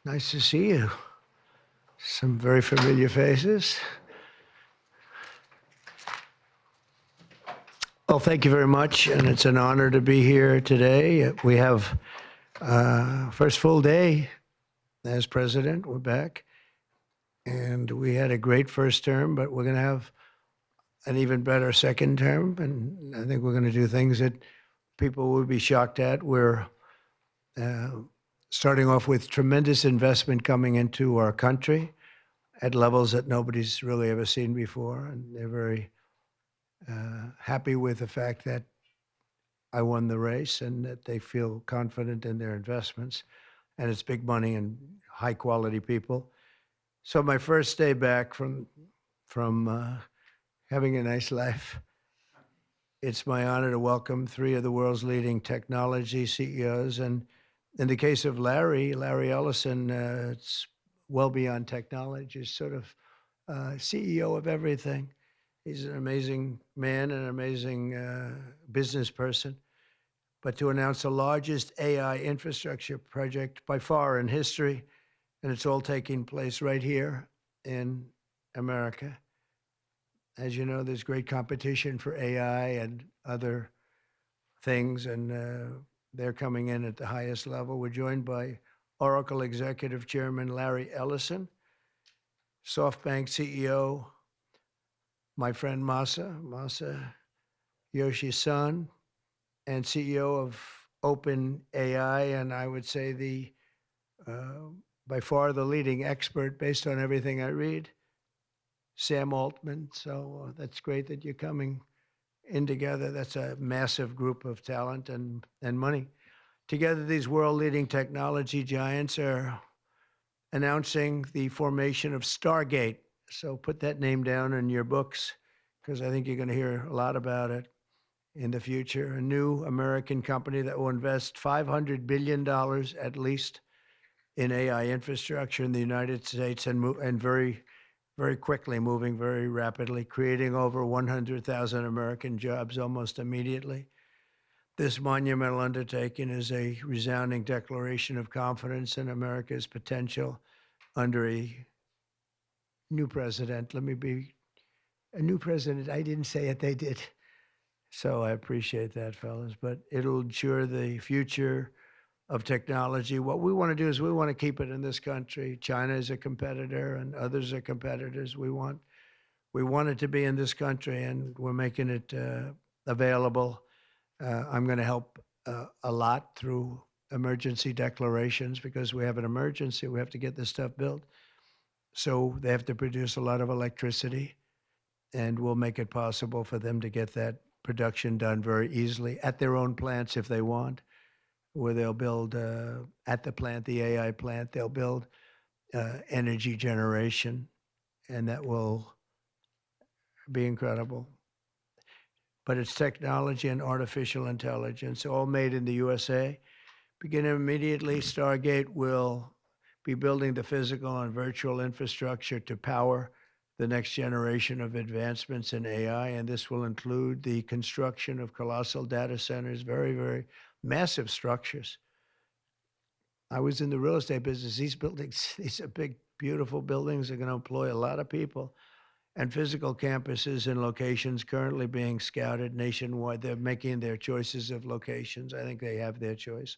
Nice to see you. Some very familiar faces. Well, thank you very much, and it's an honor to be here today. We have first full day as president. We're back, and we had a great first term, but we're going to have an even better second term, and I think we're going to do things that people will be shocked at. We're uh, starting off with tremendous investment coming into our country at levels that nobody's really ever seen before, and they're very happy with the fact that I won the race and that they feel confident in their investments. And it's big money and high quality people. So my first day back from having a nice life, it's my honor to welcome three of the world's leading technology CEOs. And in the case of Larry Ellison, it's well beyond technology. He's sort of CEO of everything. He's an amazing man, an amazing business person. But to announce the largest AI infrastructure project by far in history, and it's all taking place right here in America. As you know, there's great competition for AI and other things, and they're coming in at the highest level. We're joined by Oracle Executive Chairman Larry Ellison, Softbank CEO, my friend Masa Yoshi-san, and CEO of OpenAI, and I would say the by far the leading expert based on everything I read, Sam Altman. So that's great that you're coming in together. That's a massive group of talent and money. Together, these world-leading technology giants are announcing the formation of Stargate. So put that name down in your books, because I think you're going to hear a lot about it in the future. A new American company that will invest $500 billion at least in AI infrastructure in the United States, and very, very quickly, moving very rapidly, creating over 100,000 American jobs almost immediately. This monumental undertaking is a resounding declaration of confidence in America's potential under a new president. Let me be a new president. I didn't say it, they did. So I appreciate that, fellas. But it'll ensure the future of technology. What we want to do is we want to keep it in this country. China is a competitor, and others are competitors. We want it to be in this country, and we're making it available. I'm going to help a lot through emergency declarations, because we have an emergency. We have to get this stuff built. So they have to produce a lot of electricity, and we'll make it possible for them to get that production done very easily at their own plants if they want, where they'll build at the plant, the AI plant, they'll build energy generation, and that will be incredible. But it's technology and artificial intelligence, all made in the USA. Beginning immediately, Stargate will be building the physical and virtual infrastructure to power the next generation of advancements in AI, and this will include the construction of colossal data centers, very, very massive structures. I was in the real estate business. These buildings, these are big, beautiful buildings. Are going to employ a lot of people, and physical campuses in locations currently being scouted nationwide. They're making their choices of locations. I think they have their choice.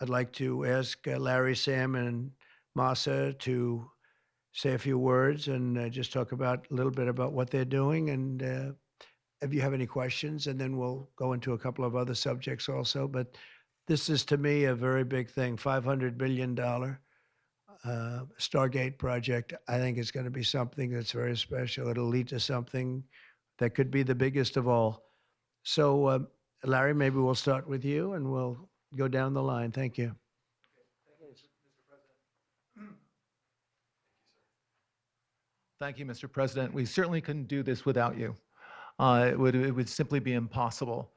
I'd like to ask Larry, Sam, and Masa to say a few words and just talk about a little bit about what they're doing, and if you have any questions, and then we'll go into a couple of other subjects also. But this is, to me, a very big thing. $500 billion Stargate project. I think it's going to be something that's very special. It'll lead to something that could be the biggest of all. So, Larry, maybe we'll start with you, and we'll go down the line. Thank you. Thank you, Mr. President. We certainly couldn't do this without you. It would simply be impossible.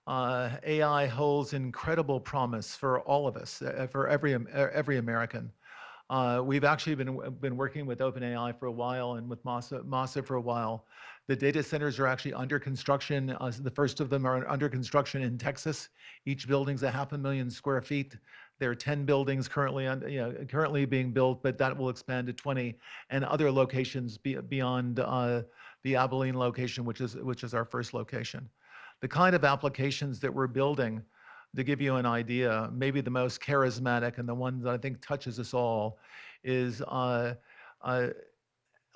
AI holds incredible promise for all of us, for every American. We've actually been working with OpenAI for a while, and with Masa for a while. The data centers are actually under construction. The first of them are under construction in Texas. Each building's 500,000 square feet. There are 10 buildings currently, currently being built, but that will expand to 20 and other locations beyond the Abilene location, which is our first location. The kind of applications that we're building, to give you an idea, maybe the most charismatic and the one that I think touches us all is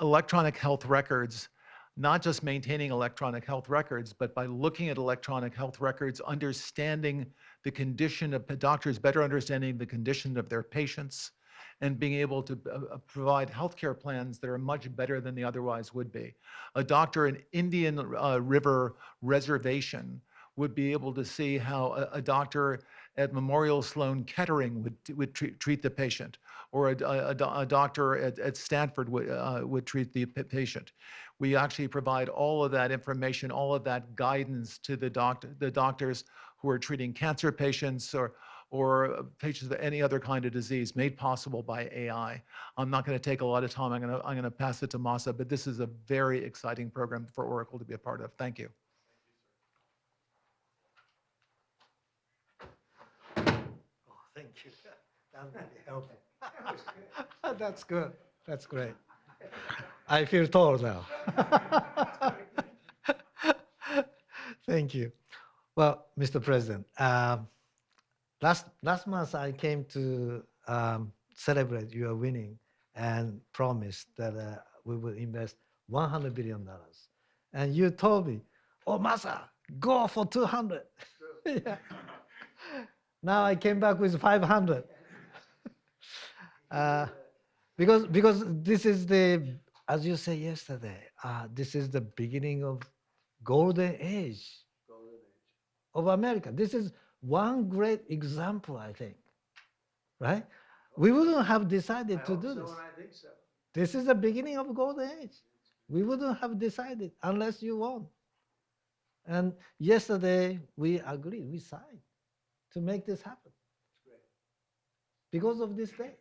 electronic health records, not just maintaining electronic health records, but by looking at electronic health records, understanding the condition of doctors, better understanding the condition of their patients, and being able to provide healthcare plans that are much better than they otherwise would be. A doctor in Indian River Reservation would be able to see how a doctor at Memorial Sloan Kettering would treat the patient, or a doctor at Stanford would treat the patient. We actually provide all of that information, all of that guidance to the doctors who are treating cancer patients or patients with any other kind of disease, made possible by AI. I'm not going to take a lot of time. I'm going to pass it to Masa, but this is a very exciting program for Oracle to be a part of. Thank you. Thank you. That really helped. That's good. That's great. I feel tall now. Thank you. Well, Mr. President, last month I came to celebrate your winning and promised that we will invest $100 billion. And you told me, oh, Masa, go for 200. Yeah. Now I came back with 500. Because this is the, as you said yesterday, this is the beginning of golden age of America. This is one great example, I think, right? We wouldn't have decided to do this. I think so. This is the beginning of golden age. We wouldn't have decided unless you won. And yesterday we agreed, we signed to make this happen. Because of this day.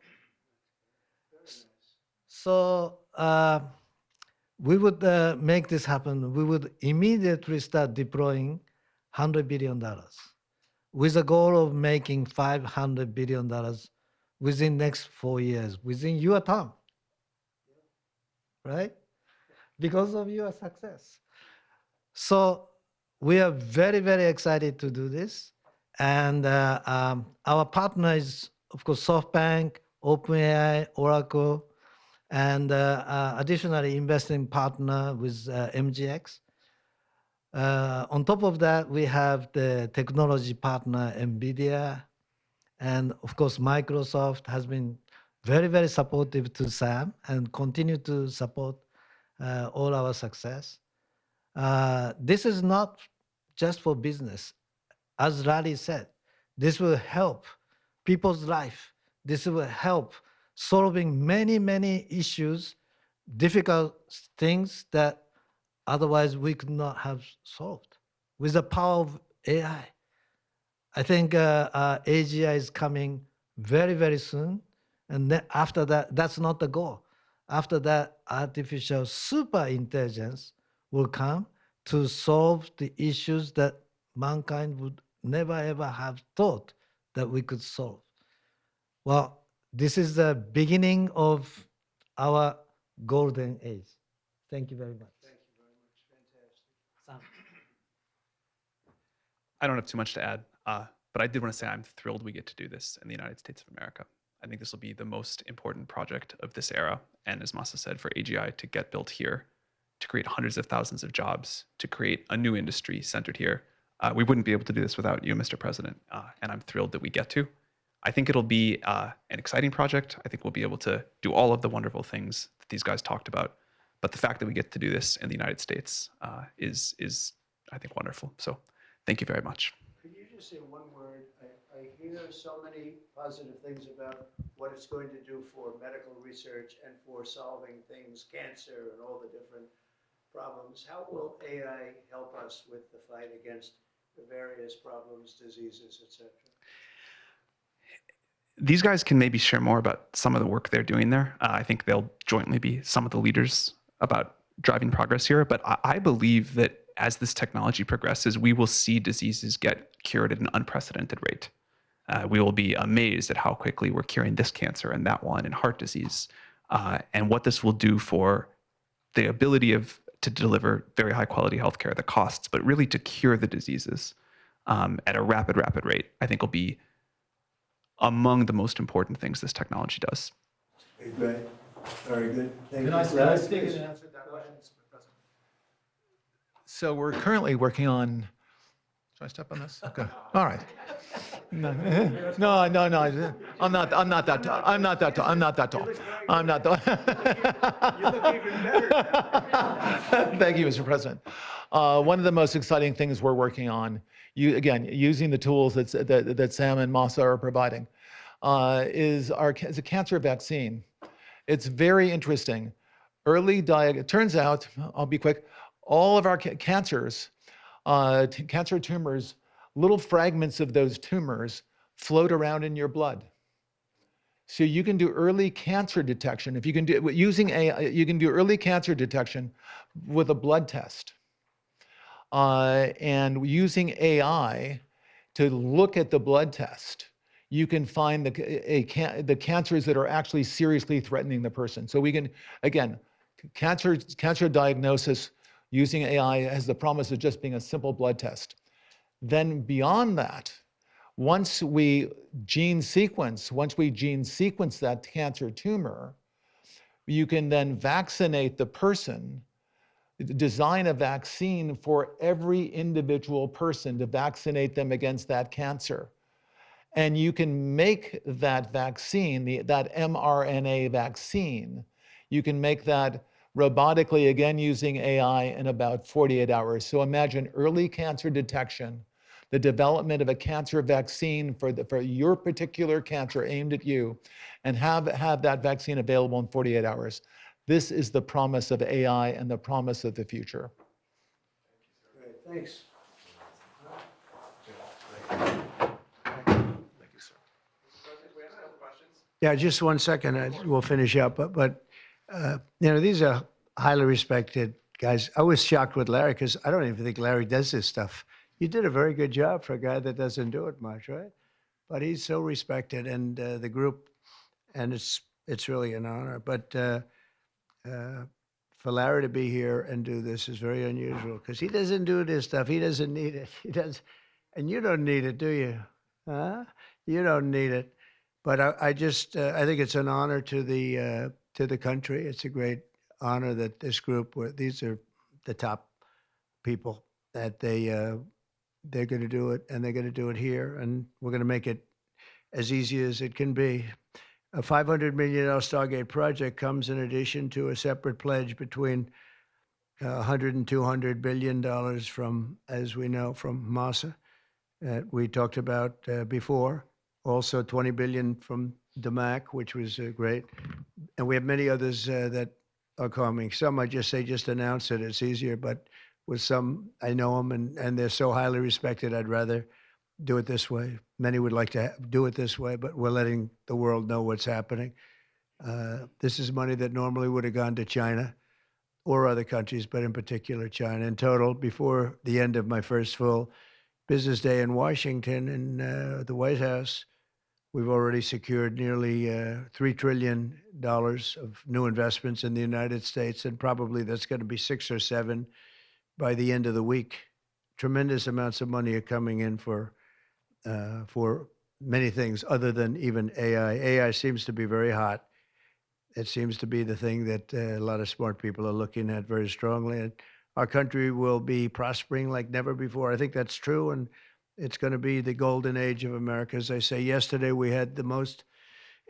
So we would make this happen. We would immediately start deploying $100 billion with a goal of making $500 billion within next 4 years, within your term, right? Because of your success. So we are very, very excited to do this. And our partner is, of course, Softbank, OpenAI, Oracle, and additionally investing partner with MGX. On top of that, we have the technology partner, NVIDIA, and of course, Microsoft has been very, very supportive to SAM and continue to support all our success. This is not just for business. As Larry said, this will help people's life. This will help solving many, many issues, difficult things that otherwise we could not have solved with the power of AI. I think AGI is coming very, very soon. And then after that, that's not the goal. After that, artificial super intelligence will come to solve the issues that mankind would never, ever have thought that we could solve. Well, this is the beginning of our golden age. Thank you very much. Thank you very much. Fantastic. Sam. I don't have too much to add, but I did want to say I'm thrilled we get to do this in the United States of America. I think this will be the most important project of this era. And as Masa said, for AGI to get built here, to create hundreds of thousands of jobs, to create a new industry centered here, we wouldn't be able to do this without you, Mr. President. And I'm thrilled that we get to. I think it'll be an exciting project. I think we'll be able to do all of the wonderful things that these guys talked about. But the fact that we get to do this in the United States is, I think, wonderful. So thank you very much. Could you just say one word? I hear so many positive things about what it's going to do for medical research and for solving things, cancer and all the different problems. How will AI help us with the fight against the various problems, diseases, etc.? These guys can maybe share more about some of the work they're doing there. I think they'll jointly be some of the leaders about driving progress here. But I believe that as this technology progresses, we will see diseases get cured at an unprecedented rate. We will be amazed at how quickly we're curing this cancer and that one and heart disease, and what this will do for the ability to deliver very high quality healthcare, the costs, but really to cure the diseases at a rapid rate, I think will be among the most important things this technology does. Great. Very good. Thank Can you. I speak Larry, and answer that question, Mr. President? So we're currently working on, should I step on this? Okay, all right. No, I'm not that tall. I'm not that tall. I'm not that tall. I'm not that. You look even better. Thank you, Mr. President. One of the most exciting things we're working on, again, using the tools that Sam and Masa are providing, is a cancer vaccine. It's very interesting. It turns out, I'll be quick, all of our cancers, cancer tumors, little fragments of those tumors float around in your blood. So you can do early cancer detection. If you can do using AI, you can do early cancer detection with a blood test. And using AI to look at the blood test, you can find the cancers that are actually seriously threatening the person. So we can, again, cancer diagnosis using AI has the promise of just being a simple blood test. Then beyond that, once we gene sequence that cancer tumor, you can then vaccinate the person, design a vaccine for every individual person to vaccinate them against that cancer. And you can make that vaccine, that mRNA vaccine, you can make that robotically, again, using AI in about 48 hours. So imagine early cancer detection, the development of a cancer vaccine for your particular cancer aimed at you, and have that vaccine available in 48 hours. This is the promise of AI and the promise of the future. Great, thanks. Yeah, just 1 second. We'll finish up. But these are highly respected guys. I was shocked with Larry because I don't even think Larry does this stuff. You did a very good job for a guy that doesn't do it much, right? But he's so respected, and the group, and it's really an honor. But for Larry to be here and do this is very unusual because he doesn't do this stuff. He doesn't need it. He does, and you don't need it, do you? Huh? You don't need it. But I think it's an honor to the country. It's a great honor that this group, these are the top people, that they're going to do it, and they're going to do it here, and we're going to make it as easy as it can be. A $500 million Stargate project comes in addition to a separate pledge between $100 and $200 billion from, as we know, from Masa that we talked about before. Also, $20 billion from DMAC, which was great, and we have many others that are coming. Some I just announce it. It's easier, but with some, I know them, and they're so highly respected. I'd rather do it this way. Many would like to do it this way, but we're letting the world know what's happening. This is money that normally would have gone to China or other countries, but in particular China. In total, before the end of my first full business day in Washington in the White House, we've already secured nearly $3 trillion of new investments in the United States, and probably that's going to be 6 or 7 by the end of the week. Tremendous amounts of money are coming in for many things other than even AI. AI seems to be very hot. It seems to be the thing that a lot of smart people are looking at very strongly. And our country will be prospering like never before. I think that's true, and it's going to be the golden age of America. As I say, yesterday we had the most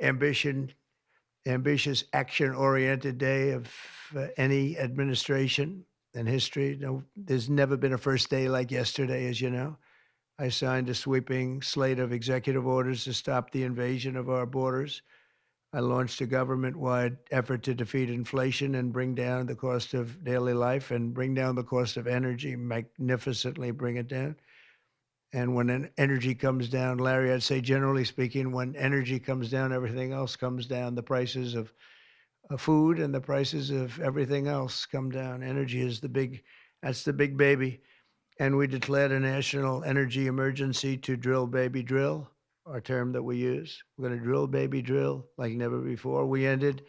ambitious, action-oriented day of any administration in history. No, there's never been a first day like yesterday, as you know. I signed a sweeping slate of executive orders to stop the invasion of our borders. I launched a government-wide effort to defeat inflation and bring down the cost of daily life and bring down the cost of energy, magnificently bring it down. And when energy comes down, Larry, I'd say generally speaking, when energy comes down, everything else comes down. The prices of food and the prices of everything else come down. Energy is that's the big baby. And we declared a national energy emergency to drill, baby, drill. our term that we use. We're going to drill, baby, drill like never before. We ended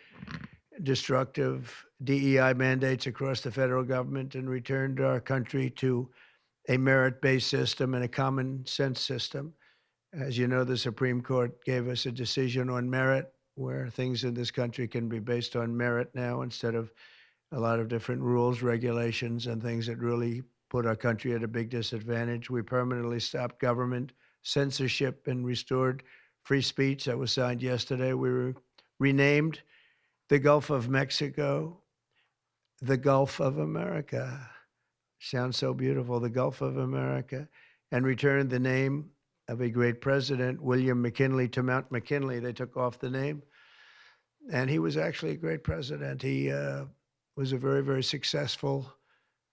destructive DEI mandates across the federal government and returned our country to a merit-based system and a common sense system. As you know, the Supreme Court gave us a decision on merit, where things in this country can be based on merit now instead of a lot of different rules, regulations, and things that really put our country at a big disadvantage. We permanently stopped government censorship and restored free speech. That was signed yesterday. We renamed the Gulf of Mexico the Gulf of America. Sounds so beautiful, the Gulf of America, and returned the name of a great president, William McKinley, to Mount McKinley. They took off the name, and he was actually a great president. He was a very, very successful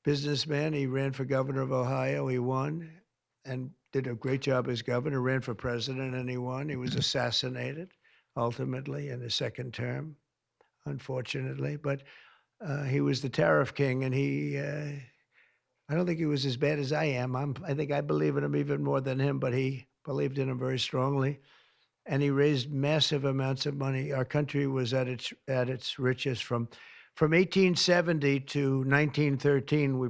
businessman. He ran for governor of Ohio. He won and did a great job as governor, ran for president, and he won. He was assassinated, ultimately, in his second term, unfortunately. But he was the tariff king, and I don't think he was as bad as I am. I think I believe in him even more than him, but he believed in him very strongly. And he raised massive amounts of money. Our country was at its richest from 1870 to 1913. We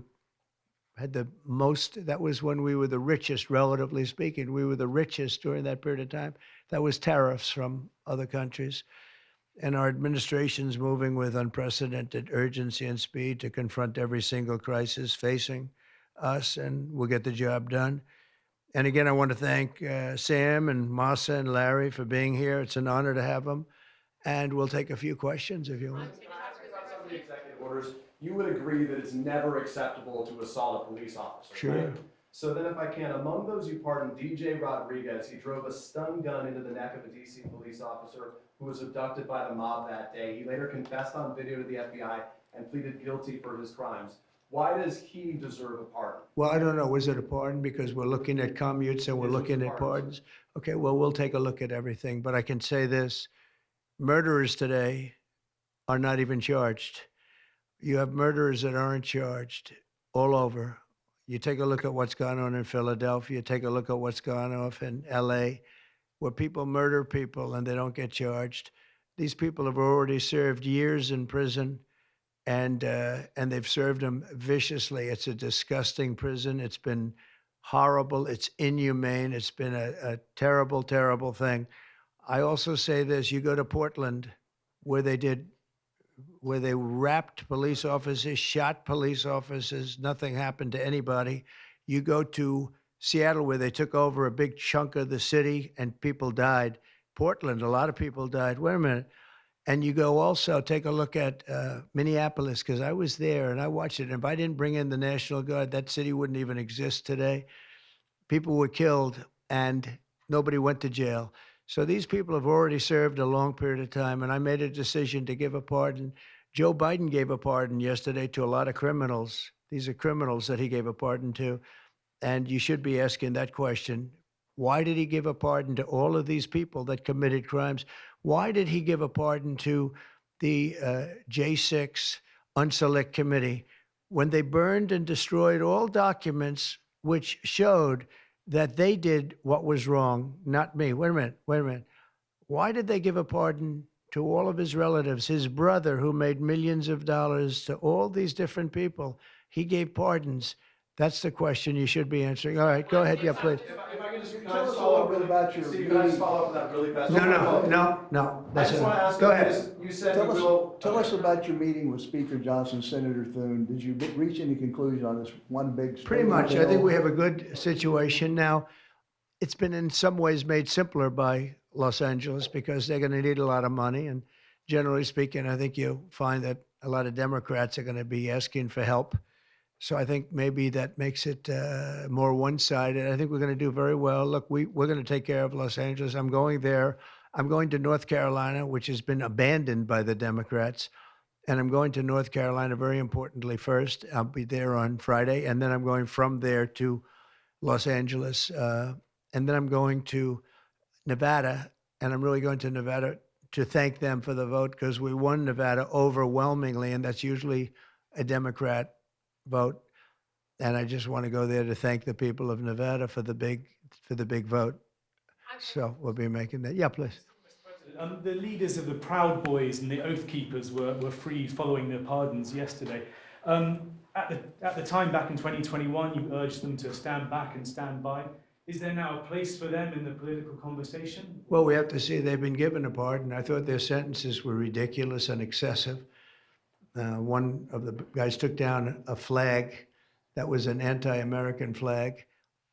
had the most. That was when we were the richest, relatively speaking. We were the richest during that period of time. That was tariffs from other countries. And our administration's moving with unprecedented urgency and speed to confront every single crisis facing us, and we'll get the job done. And again, I want to thank Sam and Masa and Larry for being here. It's an honor to have them. And we'll take a few questions if you want. Some of the executive orders, you would agree that it's never acceptable to assault a police officer. Sure. Right? So then if I can, among those you pardoned, DJ Rodriguez, he drove a stun gun into the neck of a DC police officer who was abducted by the mob that day. He later confessed on video to the FBI and pleaded guilty for his crimes. Why does he deserve a pardon? Well, I don't know. Was it a pardon? Because we're looking at commutes and we're looking at pardons. Okay, well, we'll take a look at everything. But I can say this. Murderers today are not even charged. You have murderers that aren't charged all over. You take a look at what's gone on in Philadelphia, take a look at what's gone on in LA, where people murder people and they don't get charged. These people have already served years in prison, and they've served them viciously. It's a disgusting prison. It's been horrible. It's inhumane. It's been a terrible, terrible thing. I also say this, you go to Portland, where they wrapped police officers, shot police officers, nothing happened to anybody. You go to Seattle, where they took over a big chunk of the city and people died. Portland, a lot of people died. Wait a minute. And you go also, take a look at Minneapolis, because I was there and I watched it. And if I didn't bring in the National Guard, that city wouldn't even exist today. People were killed and nobody went to jail. So these people have already served a long period of time, and I made a decision to give a pardon. Joe Biden gave a pardon yesterday to a lot of criminals. These are criminals that he gave a pardon to. And you should be asking that question. Why did he give a pardon to all of these people that committed crimes? Why did he give a pardon to the J6 Unselect Committee when they burned and destroyed all documents which showed that they did what was wrong, not me? Wait a minute. Why did they give a pardon to all of his relatives? His brother, who made millions of dollars, to all these different people, he gave pardons. That's the question you should be answering. All right, go ahead. Yeah, please. If I can just, Tell us a little bit about your Steve, can I just follow up with that really fast? No. I just want to ask Go you, ahead. you said Tell you us, will. tell us about your meeting with Speaker Johnson, Senator Thune. Did you reach any conclusion on this one big? Pretty much. I think we have a good situation now. It's been in some ways made simpler by Los Angeles because they're going to need a lot of money. And generally speaking, I think you'll find that a lot of Democrats are going to be asking for help. So I think maybe that makes it more one-sided. I think we're going to do very well. Look, we're going to take care of Los Angeles. I'm going there. I'm going to North Carolina, which has been abandoned by the Democrats. And I'm going to North Carolina, very importantly, first. I'll be there on Friday. And then I'm going from there to Los Angeles. And then I'm going to Nevada. And I'm really going to Nevada to thank them for the vote, because we won Nevada overwhelmingly. And that's usually a Democrat vote. And I just want to go there to thank the people of Nevada for the big vote. So we'll be making that. Yeah, please. The leaders of the Proud Boys and the Oath Keepers were freed following their pardons yesterday. At the time back in 2021, you urged them to stand back and stand by. Is there now a place for them in the political conversation? Well, we have to see they've been given a pardon. I thought their sentences were ridiculous and excessive. One of the guys took down a flag that was an anti-American flag,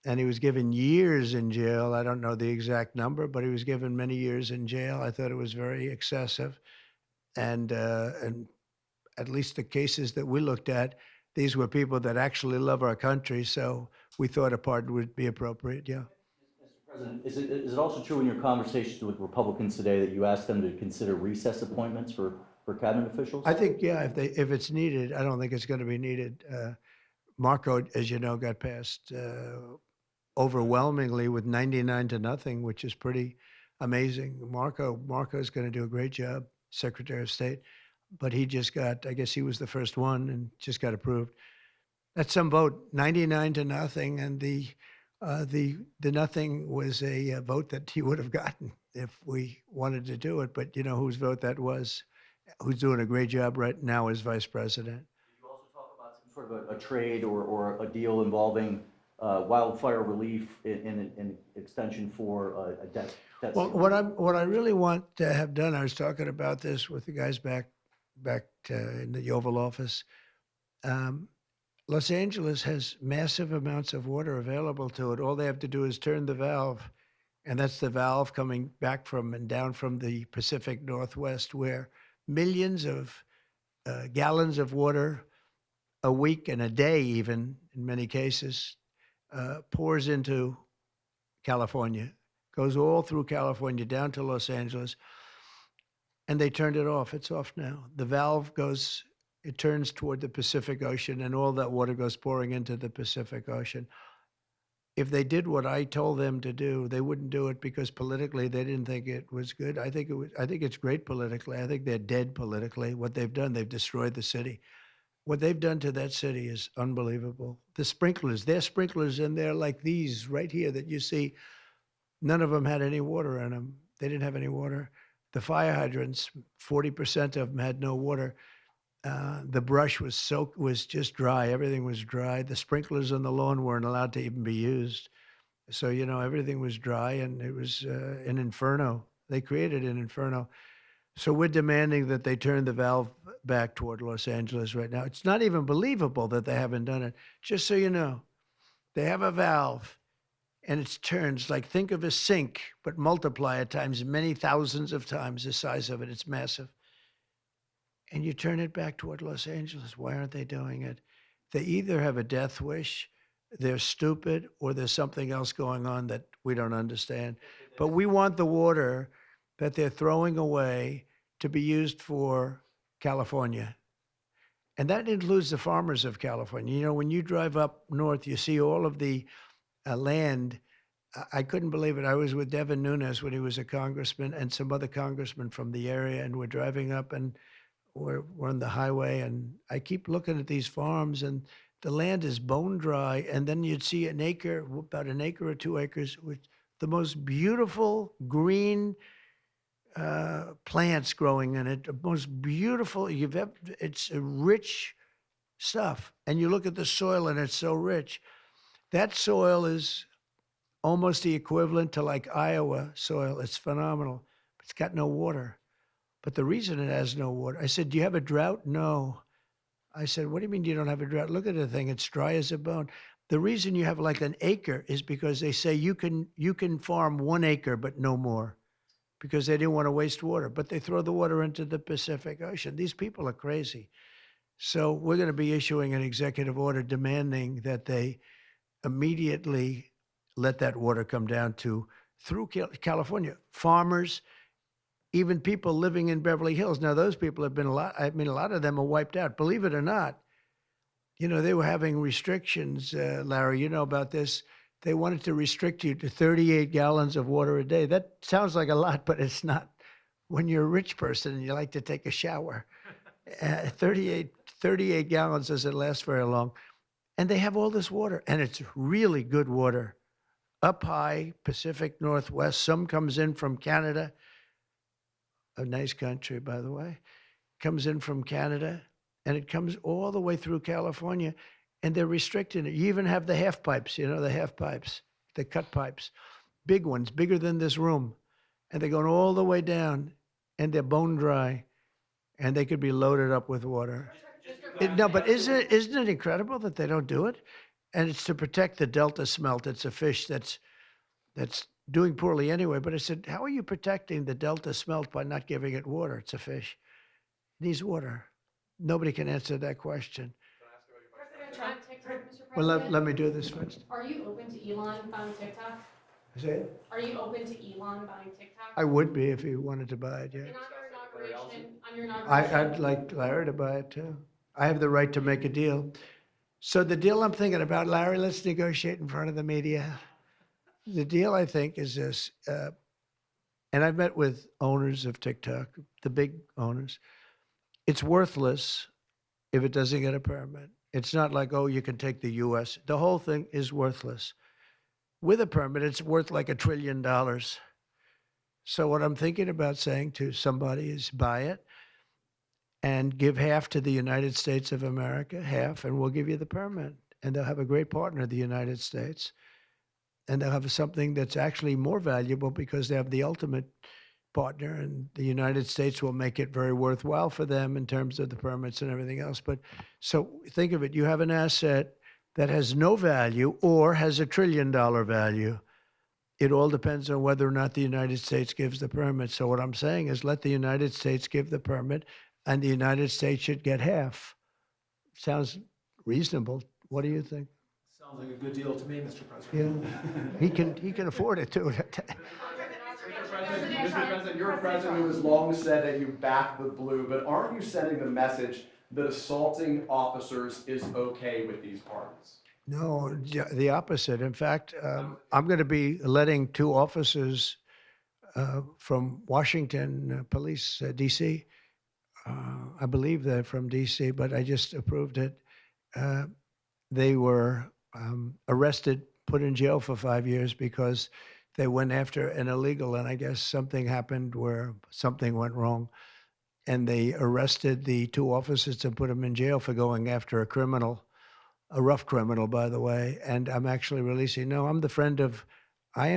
and he was given years in jail. I don't know the exact number, but he was given many years in jail. I thought it was very excessive. And at least the cases that we looked at, these were people that actually love our country, so we thought a pardon would be appropriate, yeah. Mr. President, is it also true in your conversations with Republicans today that you asked them to consider recess appointments for cabinet officials? I think, yeah, if it's needed, I don't think it's going to be needed. Marco, as you know, got passed overwhelmingly with 99-0, which is pretty amazing. Marco's going to do a great job, Secretary of State, but he just got, I guess he was the first one and just got approved. That's some vote, 99-0, and the nothing was a vote that he would have gotten if we wanted to do it. But you know whose vote that was? Who's doing a great job right now as vice president. Did you also talk about some sort of a trade or a deal involving wildfire relief in extension for a debt? Well, what I really want to have done, I was talking about this with the guys back in the Oval Office. Los Angeles has massive amounts of water available to it. All they have to do is turn the valve, and that's the valve coming back from and down from the Pacific Northwest, where millions of gallons of water a week and a day, even in many cases, pours into California, goes all through California down to Los Angeles, and they turned it off. It's off now. The valve goes, it turns toward the Pacific Ocean, and all that water goes pouring into the Pacific Ocean. If they did what I told them to do, they wouldn't do it because politically they didn't think it was good. I think it's great politically. I think they're dead politically. What they've done, they've destroyed the city. What they've done to that city is unbelievable. The sprinklers, their sprinklers in there like these right here that you see, none of them had any water in them. They didn't have any water. The fire hydrants, 40% of them had no water. The brush was just dry. Everything was dry. The sprinklers on the lawn weren't allowed to even be used. So, you know, everything was dry, and it was an inferno. They created an inferno. So we're demanding that they turn the valve back toward Los Angeles right now. It's not even believable that they haven't done it. Just so you know, they have a valve, and it turns like, think of a sink, but multiply it times many thousands of times the size of it. It's massive. And you turn it back toward Los Angeles. Why aren't they doing it? They either have a death wish, they're stupid, or there's something else going on that we don't understand. But we want the water that they're throwing away to be used for California. And that includes the farmers of California. You know, when you drive up north, you see all of the land. I couldn't believe it. I was with Devin Nunes when he was a congressman and some other congressmen from the area, and we're driving up and we're on the highway, and I keep looking at these farms, and the land is bone dry, and then you'd see an acre, about an acre or 2 acres, with the most beautiful green plants growing in it, the most beautiful you've ever. It's rich stuff, and you look at the soil, and it's so rich. That soil is almost the equivalent to like Iowa soil. It's phenomenal. It's got no water. But the reason it has no water, I said, do you have a drought? No. I said, what do you mean you don't have a drought? Look at the thing. It's dry as a bone. The reason you have like an acre is because they say you can farm 1 acre, but no more, because they didn't want to waste water. But they throw the water into the Pacific Ocean. These people are crazy. So we're going to be issuing an executive order demanding that they immediately let that water come down through California. Farmers, even people living in Beverly Hills. Now, those people have been a lot of them are wiped out. Believe it or not, you know, they were having restrictions, Larry, you know about this. They wanted to restrict you to 38 gallons of water a day. That sounds like a lot, but it's not. When you're a rich person and you like to take a shower, 38 gallons doesn't last very long. And they have all this water, and it's really good water. up high, Pacific Northwest. Some comes in from Canada, a nice country, by the way, comes in from Canada, and it comes all the way through California, and they're restricting it. You even have the half pipes, the half pipes, the cut pipes, big ones, bigger than this room, and they're going all the way down, and they're bone dry, and they could be loaded up with water. No, but isn't it incredible that they don't do it? And it's to protect the Delta smelt. It's a fish that's doing poorly anyway. But I said, how are you protecting the Delta smelt by not giving it water? It's a fish. It needs water. Nobody can answer that question. President Trump, TikTok, Mr. Well, President. let me do this first. Are you open to Elon buying TikTok? Say it? Are you open to Elon buying TikTok? I would be if he wanted to buy it, yeah. And on your inauguration, I'd like Larry to buy it too. I have the right to make a deal. So the deal I'm thinking about, Larry, let's negotiate in front of the media. The deal, I think, is this, and I've met with owners of TikTok, the big owners. It's worthless if it doesn't get a permit. It's not like, oh, you can take the US. The whole thing is worthless. With a permit, it's worth like $1 trillion. So what I'm thinking about saying to somebody is buy it and give half to the United States of America, half, and we'll give you the permit. And they'll have a great partner, the United States. And they'll have something that's actually more valuable because they have the ultimate partner, and the United States will make it very worthwhile for them in terms of the permits and everything else. But so think of it, you have an asset that has no value or has $1 trillion value. It all depends on whether or not the United States gives the permit. So what I'm saying is let the United States give the permit, and the United States should get half. Sounds reasonable. What do you think? Sounds like a good deal to me, Mr. President. Yeah, he can afford it too. Mr. President, you're a president who has long said that you back the blue, but aren't you sending the message that assaulting officers is okay with these pardons? No, the opposite. In fact, I'm going to be letting 2 officers from Washington Police, D.C. I believe they're from D.C., but I just approved it. They were arrested, put in jail for 5 years because they went after an illegal, and I guess something happened where something went wrong. And they arrested the 2 officers and put them in jail for going after a criminal, a rough criminal, by the way. And I'm actually releasing. No, I am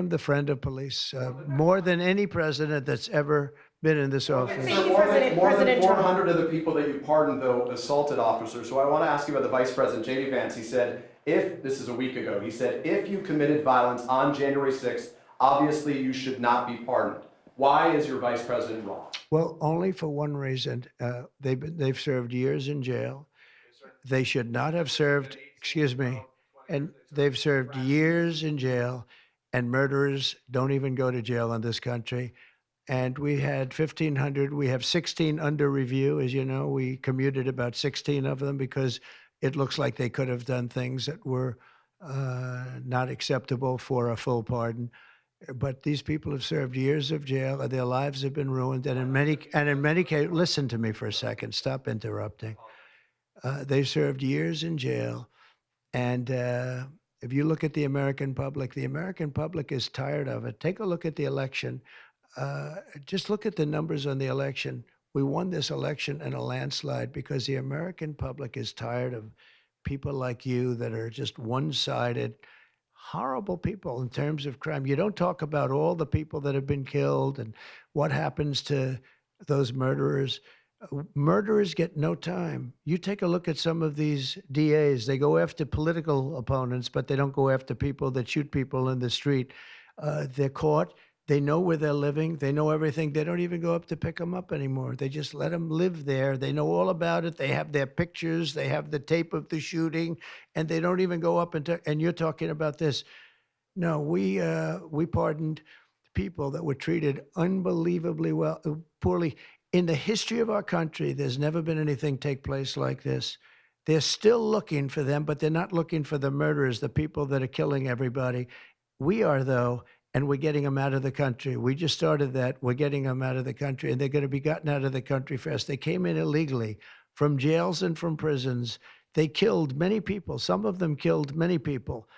the friend of police, more than any president that's ever been in this office. Thank you, More than President Trump. 400 of the people that you pardoned, though, assaulted officers. So I want to ask you about the Vice President, J.D. Vance. He said, this is a week ago, he said, if you committed violence on January 6th, obviously you should not be pardoned. Why is your Vice President wrong? Well, only for one reason. They've served years in jail. They should not have served, excuse me, and they've served years in jail, and murderers don't even go to jail in this country. And we had 1,500. We have 16 under review. As you know, we commuted about 16 of them because it looks like they could have done things that were not acceptable for a full pardon. But these people have served years of jail, and their lives have been ruined. And in many cases, listen to me for a second. Stop interrupting. They served years in jail, and if you look at the American public is tired of it. Take a look at the election. Just look at the numbers on the election. We won this election in a landslide because the American public is tired of people like you that are just one-sided, horrible people in terms of crime. You don't talk about all the people that have been killed and what happens to those murderers. Murderers get no time. You take a look at some of these DAs. They go after political opponents, but they don't go after people that shoot people in the street. They're caught. They know where they're living. They know everything. They don't even go up to pick them up anymore. They just let them live there. They know all about it. They have their pictures. They have the tape of the shooting, and they don't even go up and you're talking about this. No, we pardoned people that were treated unbelievably poorly. In the history of our country, there's never been anything take place like this. They're still looking for them, but they're not looking for the murderers, the people that are killing everybody. We are, though, and we're getting them out of the country. We just started that. We're getting them out of the country, and they're going to be gotten out of the country fast. They came in illegally from jails and from prisons. They killed many people. Some of them killed many people.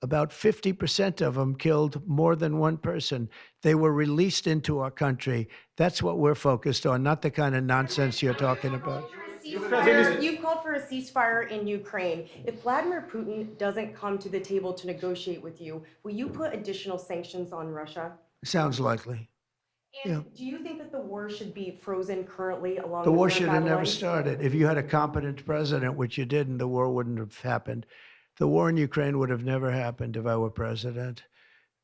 about 50% of them killed more than one person. They were released into our country. That's what we're focused on, not the kind of nonsense you're talking about. You've called for a ceasefire in Ukraine. If Vladimir Putin doesn't come to the table to negotiate with you, will you put additional sanctions on Russia? Sounds likely. And Yeah. do you think that the war should be frozen currently along The war current should have battle never lines? started. If you had a competent president, which you didn't, the war wouldn't have happened. The war in Ukraine would have never happened if I were president.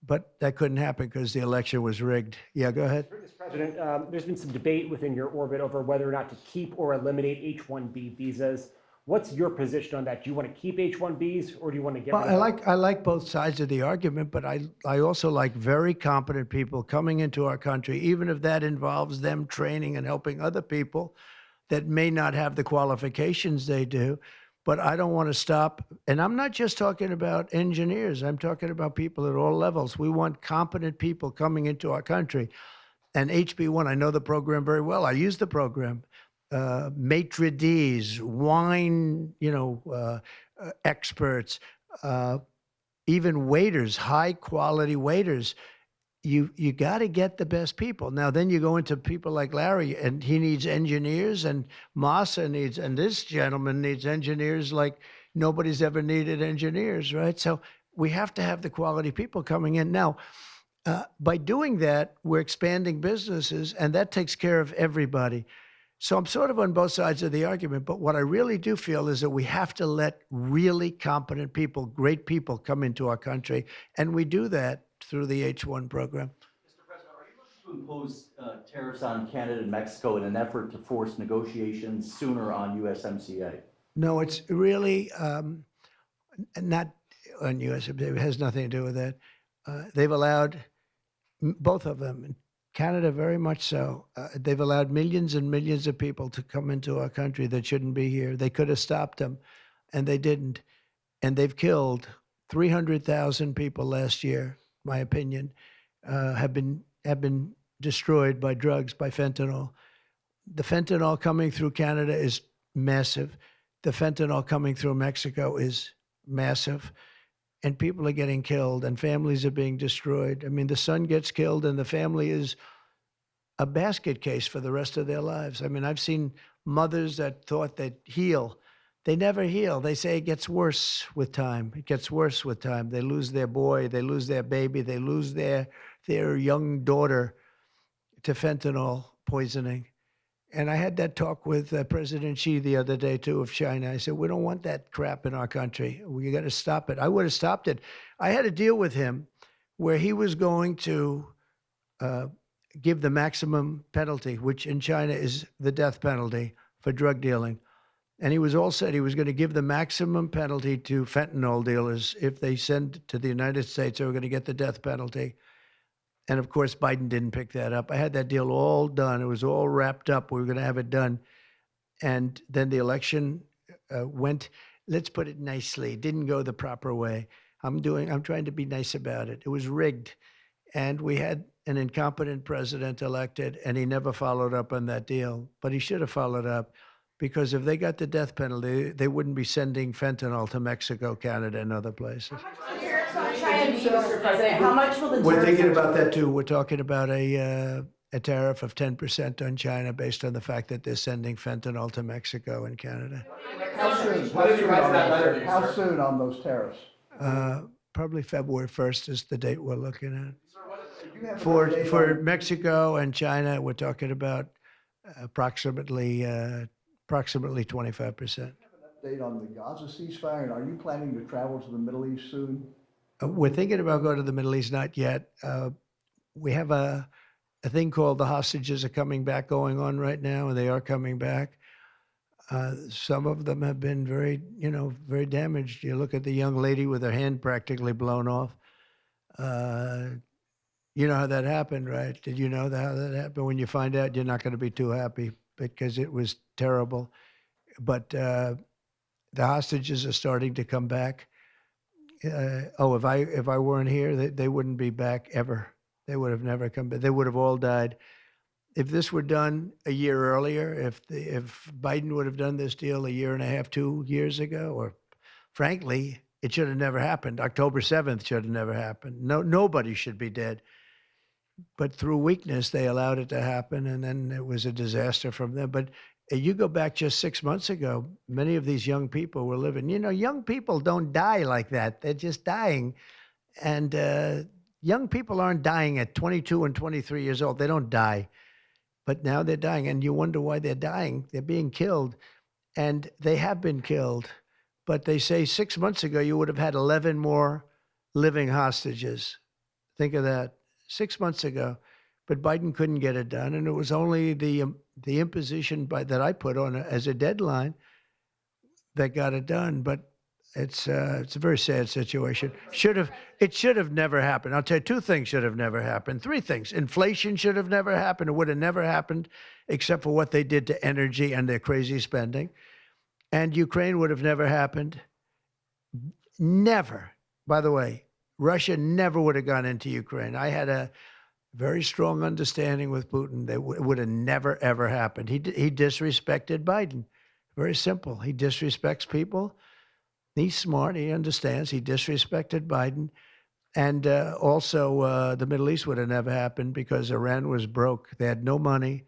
But that couldn't happen because the election was rigged. Yeah, go ahead. Mr. President, there's been some debate within your orbit over whether or not to keep or eliminate H-1B visas. What's your position on that? Do you want to keep H-1Bs or do you want to get Well, rid of them? I like both sides of the argument, but I also like very competent people coming into our country, even if that involves them training and helping other people that may not have the qualifications they do. But I don't want to stop. And I'm not just talking about engineers. I'm talking about people at all levels. We want competent people coming into our country. And HB1, I know the program very well. I use the program. Maitre d's, wine, experts, even waiters, high quality waiters. You got to get the best people. Now, then you go into people like Larry, and he needs engineers, and Massa needs, and this gentleman needs engineers like nobody's ever needed engineers, right? So we have to have the quality people coming in. Now, by doing that, we're expanding businesses, and that takes care of everybody. So I'm sort of on both sides of the argument, but what I really do feel is that we have to let really competent people, great people come into our country, and we do that through the H-1 program. Mr. President, are you looking to impose tariffs on Canada and Mexico in an effort to force negotiations sooner on USMCA? No, it's really not on USMCA. It has nothing to do with that. They've allowed, both of them, Canada very much so, they've allowed millions and millions of people to come into our country that shouldn't be here. They could have stopped them, and they didn't. And they've killed 300,000 people last year, my opinion, have been destroyed by drugs, by fentanyl. The fentanyl coming through Canada is massive. The fentanyl coming through Mexico is massive. And people are getting killed, and families are being destroyed. I mean, the son gets killed, and the family is a basket case for the rest of their lives. I mean, I've seen mothers that thought they'd heal. They never heal. They say it gets worse with time. It gets worse with time. They lose their boy. They lose their baby. They lose their young daughter to fentanyl poisoning. And I had that talk with President Xi the other day, too, of China. I said, we don't want that crap in our country. We got to stop it. I would have stopped it. I had a deal with him where he was going to give the maximum penalty, which in China is the death penalty for drug dealing. And he was all said he was going to give the maximum penalty to fentanyl dealers. If they send to the United States, they were going to get the death penalty. And of course, Biden didn't pick that up. I had that deal all done. It was all wrapped up. We were going to have it done. And then the election went, let's put it nicely, didn't go the proper way. I'm trying to be nice about it. It was rigged. And we had an incompetent president elected, and he never followed up on that deal. But he should have followed up, because if they got the death penalty, they wouldn't be sending fentanyl to Mexico, Canada, and other places. Mr. President, how much will the We're tariffs thinking about that too. We're talking about a tariff of 10% on China based on the fact that they're sending fentanyl to Mexico and Canada. How soon? How soon on those tariffs? Probably February 1st is the date we're looking at. Do you have an For update on- Mexico and China, we're talking about approximately 25%. Update on the Gaza ceasefire, and are you planning to travel to the Middle East soon? We're thinking about going to the Middle East, not yet. We have a thing called the hostages are coming back going on right now, and they are coming back. Some of them have been very damaged. You look at the young lady with her hand practically blown off. You know how that happened, right? Did you know how that happened? When you find out, you're not going to be too happy because it was terrible. But the hostages are starting to come back. If I weren't here, they wouldn't be back ever. They would have never come back. They would have all died. If this were done a year earlier, if Biden would have done this deal a year and a half, 2 years ago, or frankly, It should have never happened. October 7th should have never happened. Nobody should be dead. But through weakness, they allowed it to happen, and then it was a disaster from them. But you go back just 6 months ago, many of these young people were living. You know, young people don't die like that. They're just dying. And young people aren't dying at 22 and 23 years old. They don't die. But now they're dying, and you wonder why they're dying. They're being killed, and they have been killed. But they say 6 months ago, you would have had 11 more living hostages. Think of that. 6 months ago. But Biden couldn't get it done, and it was only the imposition that I put on as a deadline that got it done. But it's a very sad situation. It should have never happened. I'll tell you, two things should have never happened. Three things. Inflation should have never happened. It would have never happened except for what they did to energy and their crazy spending. And Ukraine would have never happened. Never. By the way, Russia never would have gone into Ukraine. I had a very strong understanding with Putin that it would have never, ever happened. He disrespected Biden. Very simple. He disrespects people. He's smart. He understands. He disrespected Biden. And also, the Middle East would have never happened because Iran was broke. They had no money.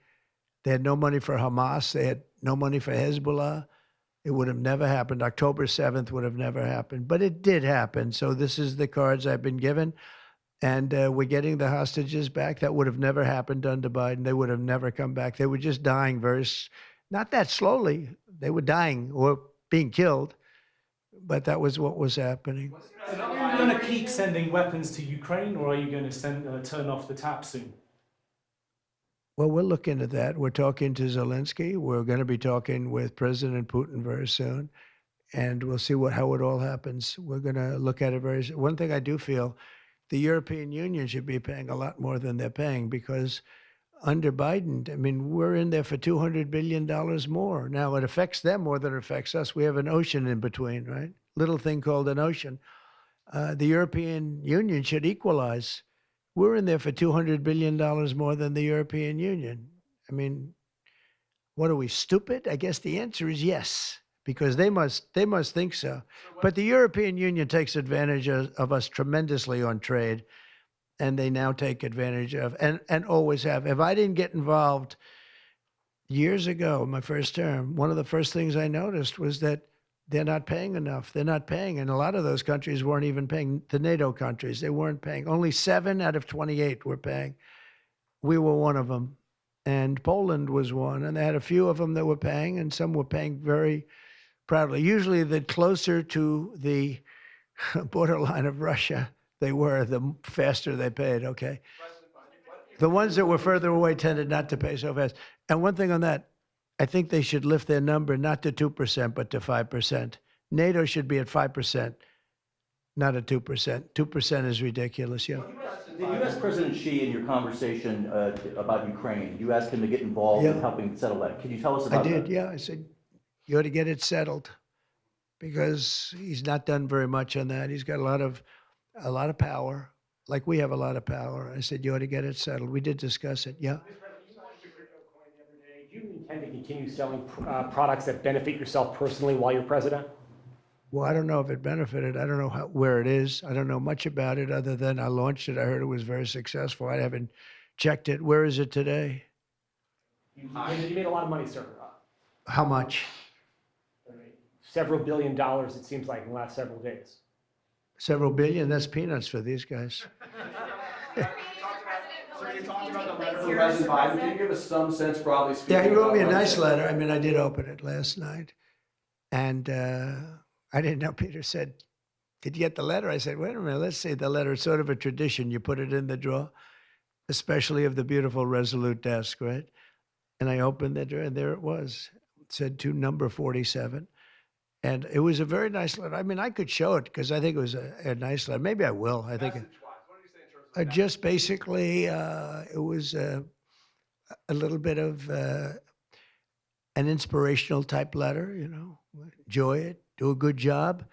They had no money for Hamas. They had no money for Hezbollah. It would have never happened. October 7th would have never happened. But it did happen. So this is the cards I've been given. And we're getting the hostages back. That would have never happened under Biden. They would have never come back. They were just dying not that slowly. They were dying or being killed. But that was what was happening. So are you going to keep sending weapons to Ukraine, or are you going to turn off the tap soon? Well, we're looking at that. We're talking to Zelensky. We're going to be talking with President Putin very soon. And we'll see how it all happens. We're going to look at it very soon. One thing I do feel, the European Union should be paying a lot more than they're paying because under Biden, I mean, we're in there for $200 billion more. Now, it affects them more than it affects us. We have an ocean in between, right? Little thing called an ocean. The European Union should equalize. We're in there for $200 billion more than the European Union. I mean, what are we, stupid? I guess the answer is yes, because they must think so. But the European Union takes advantage of us tremendously on trade, and they now take advantage of, and always have. If I didn't get involved years ago, my first term, one of the first things I noticed was that they're not paying enough. They're not paying. And a lot of those countries weren't even paying. The NATO countries, they weren't paying. Only 7 out of 28 were paying. We were one of them. And Poland was one. And they had a few of them that were paying, and some were paying very proudly. Usually the closer to the borderline of Russia they were, the faster they paid, okay? The ones that were further away tended not to pay so fast. And one thing on that, I think they should lift their number not to 2%, but to 5%. NATO should be at 5%, not at 2%. 2% is ridiculous, yeah. Did you ask President Xi in your conversation about Ukraine, you asked him to get involved in helping settle that? Can you tell us about that? I did, yeah. I said, you ought to get it settled because he's not done very much on that. He's got a lot of power, like we have a lot of power. I said, you ought to get it settled. We did discuss it, yeah. Do you intend to continue selling products that benefit yourself personally while you're president? Well, I don't know if it benefited. I don't know where it is. I don't know much about it other than I launched it. I heard it was very successful. I haven't checked it. Where is it today? You made a lot of money, sir. How much? Several $billion, it seems like, in the last several days. Several billion? That's peanuts for these guys. President Biden, can you give us some sense, broadly speaking? Yeah, he wrote me a nice letter. I mean, I did open it last night. And I didn't know. Peter said, did you get the letter? I said, wait a minute, let's see the letter. It's sort of a tradition. You put it in the drawer, especially of the beautiful Resolute desk, right? And I opened the drawer, and there it was. It said to number 47. And it was a very nice letter. I mean, I could show it because I think it was a nice letter. Maybe I will. I think just basically, it was a little bit of an inspirational type letter, you know, enjoy it, do a good job.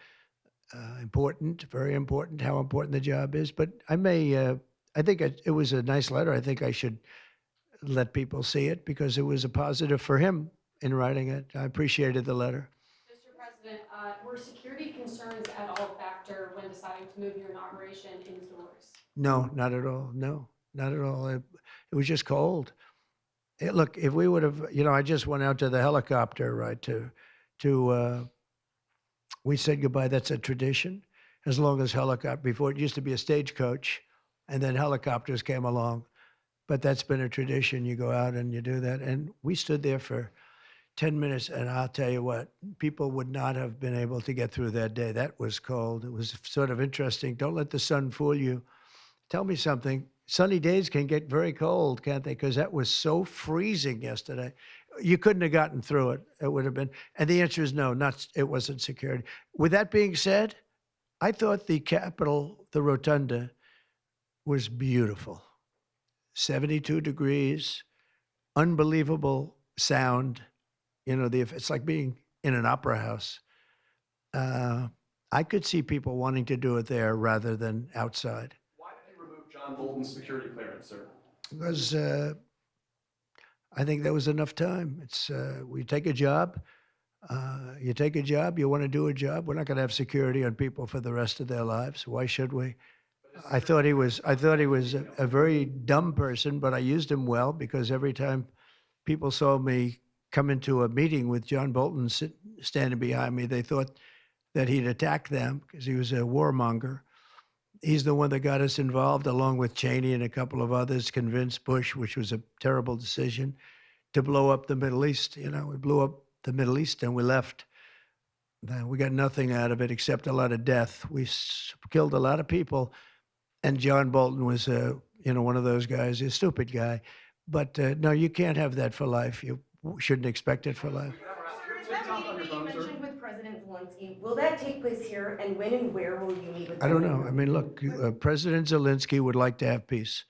Important, very important, how important the job is. But I think it was a nice letter. I think I should let people see it because it was a positive for him in writing it. I appreciated the letter. Mr. President, were security concerns at all factored deciding to move your inauguration indoors? No, not at all. No, not at all. It was just cold. Look, if we would have, I just went out to the helicopter, right, we said goodbye. That's a tradition. As long as before it used to be a stagecoach, and then helicopters came along. But that's been a tradition. You go out and you do that. And we stood there for 10 minutes, and I'll tell you what, people would not have been able to get through that day. That was cold. It was sort of interesting. Don't let the sun fool you. Tell me something. Sunny days can get very cold, can't they? Because that was so freezing yesterday. You couldn't have gotten through it. It would have been. And the answer is no, it wasn't security. With that being said, I thought the Capitol, the rotunda, was beautiful. 72 degrees, unbelievable sound. It's like being in an opera house. I could see people wanting to do it there rather than outside. Why did you remove John Bolton's security clearance, sir? Because I think there was enough time. We take a job. You take a job. You want to do a job. We're not going to have security on people for the rest of their lives. Why should we? I thought he was a very dumb person, but I used him well because every time people saw me come into a meeting with John Bolton standing behind me, they thought that he'd attack them because he was a warmonger. He's the one that got us involved, along with Cheney and a couple of others, convinced Bush, which was a terrible decision, to blow up the Middle East. We blew up the Middle East and we left. We got nothing out of it except a lot of death. We killed a lot of people. And John Bolton was, one of those guys, a stupid guy. But no, you can't have that for life. You shouldn't expect it for life. Is that meeting that you mentioned with President Zelensky, will that take place here, and when and where will you meet with I don't President know. I mean, look, President Zelensky would like to have peace.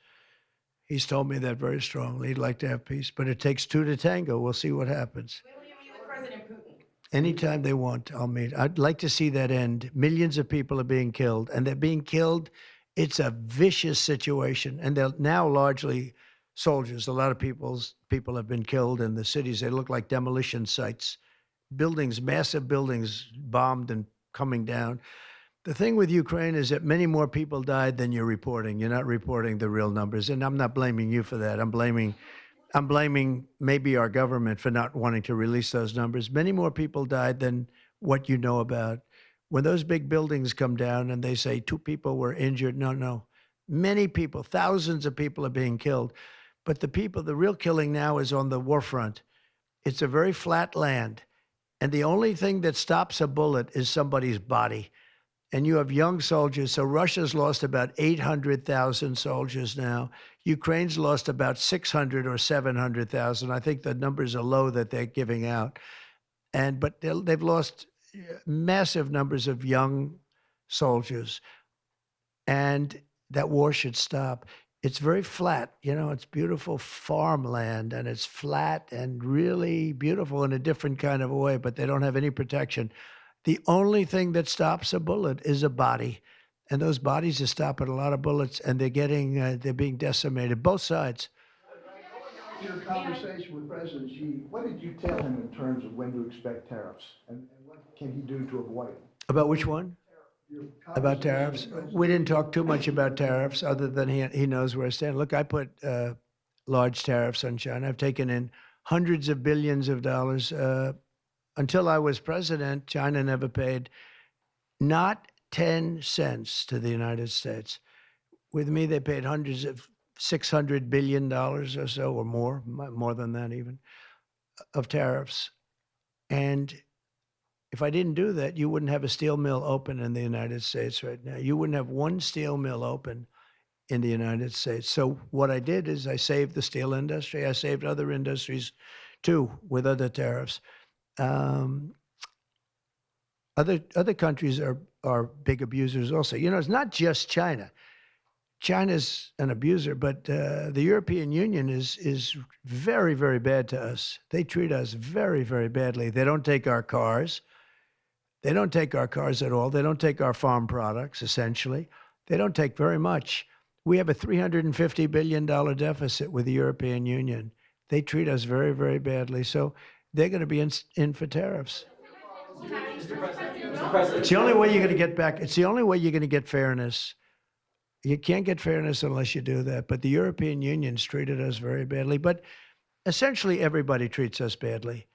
He's told me that very strongly. He'd like to have peace, but it takes two to tango. We'll see what happens. When will you meet with President Putin? Anytime they want, I'll meet. I'd like to see that end. Millions of people are being killed, and they're being killed. It's a vicious situation, and they're now largely soldiers. A lot of people have been killed in the cities. They look like demolition sites. Buildings, massive buildings bombed and coming down. The thing with Ukraine is that many more people died than you're reporting. You're not reporting the real numbers, and I'm not blaming you for that. I'm blaming maybe our government for not wanting to release those numbers. Many more people died than what you know about. When those big buildings come down and they say 2 people were injured, no. Many people, thousands of people are being killed. But the real killing now is on the war front. It's a very flat land. And the only thing that stops a bullet is somebody's body. And you have young soldiers. So Russia's lost about 800,000 soldiers now. Ukraine's lost about 600 or 700,000. I think the numbers are low that they're giving out. But they've lost massive numbers of young soldiers. And that war should stop. It's very flat, it's beautiful farmland, and it's flat and really beautiful in a different kind of a way, but they don't have any protection. The only thing that stops a bullet is a body, and those bodies are stopping a lot of bullets, and they're being decimated, both sides. In your conversation with President Xi, what did you tell him in terms of when to expect tariffs, and what can he do to avoid them? About which one? About tariffs? We didn't talk too much about tariffs, other than he knows where I stand. Look, I put large tariffs on China. I've taken in hundreds of billions of dollars. Until I was president, China never paid not 10 cents to the United States. With me, they paid hundreds of $600 billion or so, or more than that even, of tariffs. And if I didn't do that, you wouldn't have a steel mill open in the United States right now. You wouldn't have one steel mill open in the United States. So what I did is I saved the steel industry. I saved other industries too with other tariffs. Other countries are big abusers also. It's not just China. China's an abuser, but the European Union is very, very bad to us. They treat us very, very badly. They don't take our cars. They don't take our cars at all. They don't take our farm products, essentially. They don't take very much. We have a $350 billion deficit with the European Union. They treat us very, very badly. So they're going to be in for tariffs. It's the only way you're going to get back. It's the only way you're going to get fairness. You can't get fairness unless you do that. But the European Union's treated us very badly. But essentially, everybody treats us badly.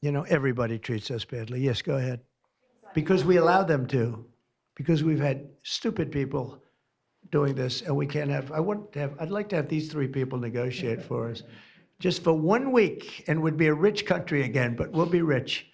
You know, everybody treats us badly. Yes, go ahead. Because we allow them to. Because we've had stupid people doing this, and we can't have. I'd like to have these three people negotiate for us, just for 1 week, and we'd be a rich country again. But we'll be rich.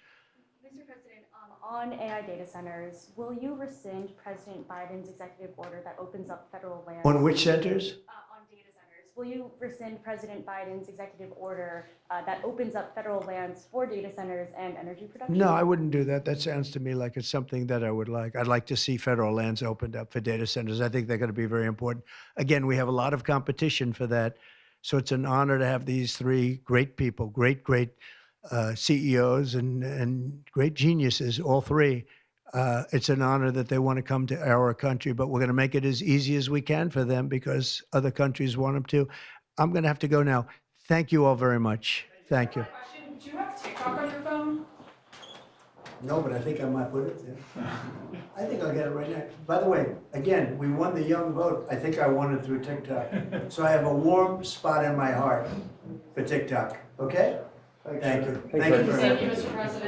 Mr. President, on AI data centers, will you rescind President Biden's executive order that opens up federal land? On which centers? On data centers. Will you rescind President Biden's executive order that opens up federal lands for data centers and energy production? No, I wouldn't do that. That sounds to me like it's something that I would like. I'd like to see federal lands opened up for data centers. I think they're going to be very important. Again, we have a lot of competition for that. So it's an honor to have these three great people, great CEOs and great geniuses, all three. It's an honor that they want to come to our country, but we're going to make it as easy as we can for them because other countries want them to. I'm going to have to go now. Thank you all very much. Thank you. Do you have TikTok on your phone? No, but I think I might put it there. I think I'll get it right now. By the way, again, we won the young vote. I think I won it through TikTok. So I have a warm spot in my heart for TikTok. Okay? Thank you. Thank you very much. Thank you, Mr. President.